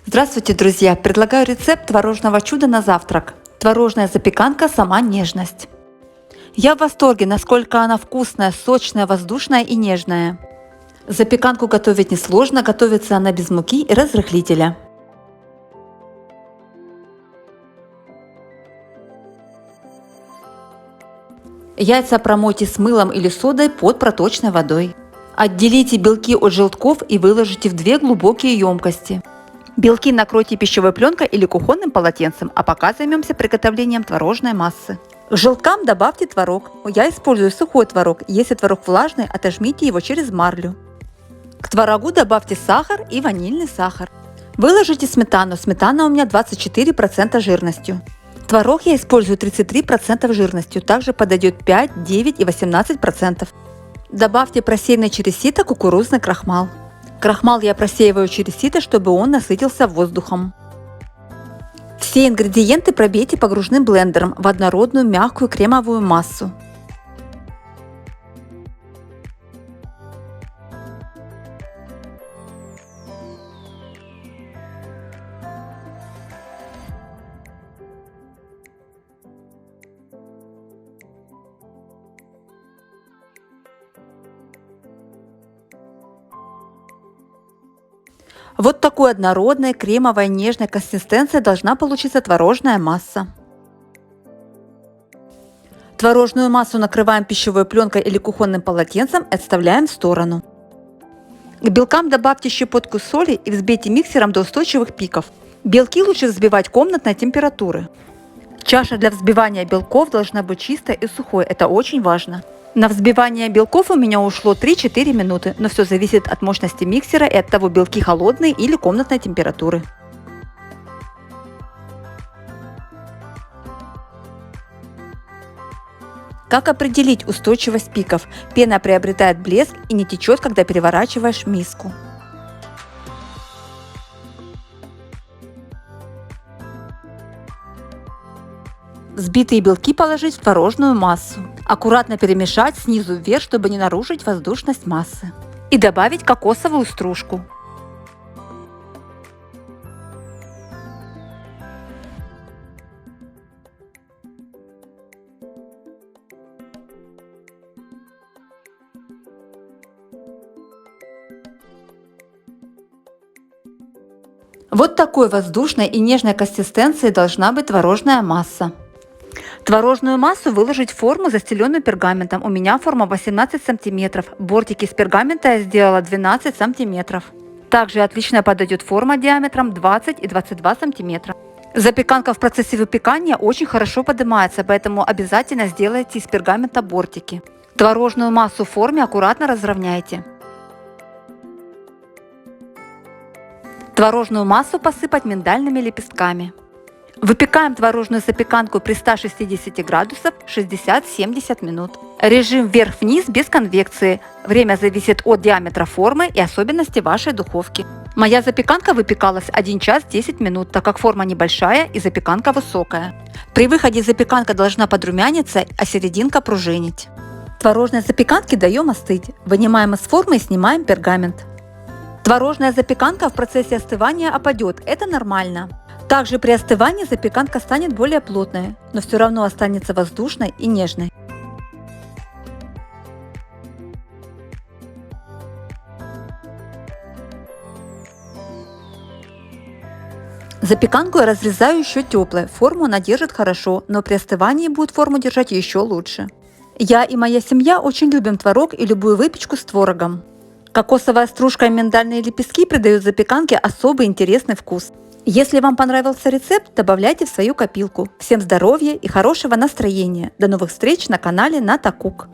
Здравствуйте, друзья! Предлагаю рецепт творожного чуда на завтрак. Творожная запеканка «Сама нежность». Я в восторге, насколько она вкусная, сочная, воздушная и нежная. Запеканку готовить несложно, готовится она без муки и разрыхлителя. Яйца промойте с мылом или содой под проточной водой. Отделите белки от желтков и выложите в 2 глубокие емкости. Белки накройте пищевой пленкой или кухонным полотенцем, а пока займемся приготовлением творожной массы. К желткам добавьте творог. Я использую сухой творог. Если творог влажный, отожмите его через марлю. К творогу добавьте сахар и ванильный сахар. Выложите сметану. Сметана у меня 24% жирностью. Творог я использую 33% жирностью. Также подойдет 5, 9 и 18%. Добавьте просеянный через сито кукурузный крахмал. Крахмал я просеиваю через сито, чтобы он насытился воздухом. Все ингредиенты пробейте погружным блендером в однородную мягкую кремовую массу. Вот такой однородной, кремовой, нежной консистенции должна получиться творожная масса. Творожную массу накрываем пищевой пленкой или кухонным полотенцем и отставляем в сторону. К белкам добавьте щепотку соли и взбейте миксером до устойчивых пиков. Белки лучше взбивать комнатной температуры. Чаша для взбивания белков должна быть чистой и сухой, это очень важно. На взбивание белков у меня ушло 3-4 минуты, но все зависит от мощности миксера и от того, белки холодные или комнатной температуры. Как определить устойчивость пиков? Пена приобретает блеск и не течет, когда переворачиваешь миску. Взбитые белки положить в творожную массу. Аккуратно перемешать снизу вверх, чтобы не нарушить воздушность массы. И добавить кокосовую стружку. Вот такой воздушной и нежной консистенции должна быть творожная масса. Творожную массу выложить в форму, застеленную пергаментом. У меня форма 18 см. Бортики из пергамента я сделала 12 см. Также отлично подойдет форма диаметром 20 и 22 см. Запеканка в процессе выпекания очень хорошо поднимается, поэтому обязательно сделайте из пергамента бортики. Творожную массу в форме аккуратно разровняйте. Творожную массу посыпать миндальными лепестками. Выпекаем творожную запеканку при 160 градусов 60-70 минут. Режим вверх-вниз без конвекции. Время зависит от диаметра формы и особенностей вашей духовки. Моя запеканка выпекалась 1 час 10 минут, так как форма небольшая и запеканка высокая. При выходе запеканка должна подрумяниться, а серединка пружинить. Творожной запеканке даем остыть. Вынимаем из формы и снимаем пергамент. Творожная запеканка в процессе остывания опадет, это нормально. Также при остывании запеканка станет более плотной, но все равно останется воздушной и нежной. Запеканку я разрезаю еще теплой, форму она держит хорошо, но при остывании будет форму держать еще лучше. Я и моя семья очень любим творог и любую выпечку с творогом. Кокосовая стружка и миндальные лепестки придают запеканке особый интересный вкус. Если вам понравился рецепт, добавляйте в свою копилку. Всем здоровья и хорошего настроения. До новых встреч на канале Ната Кук.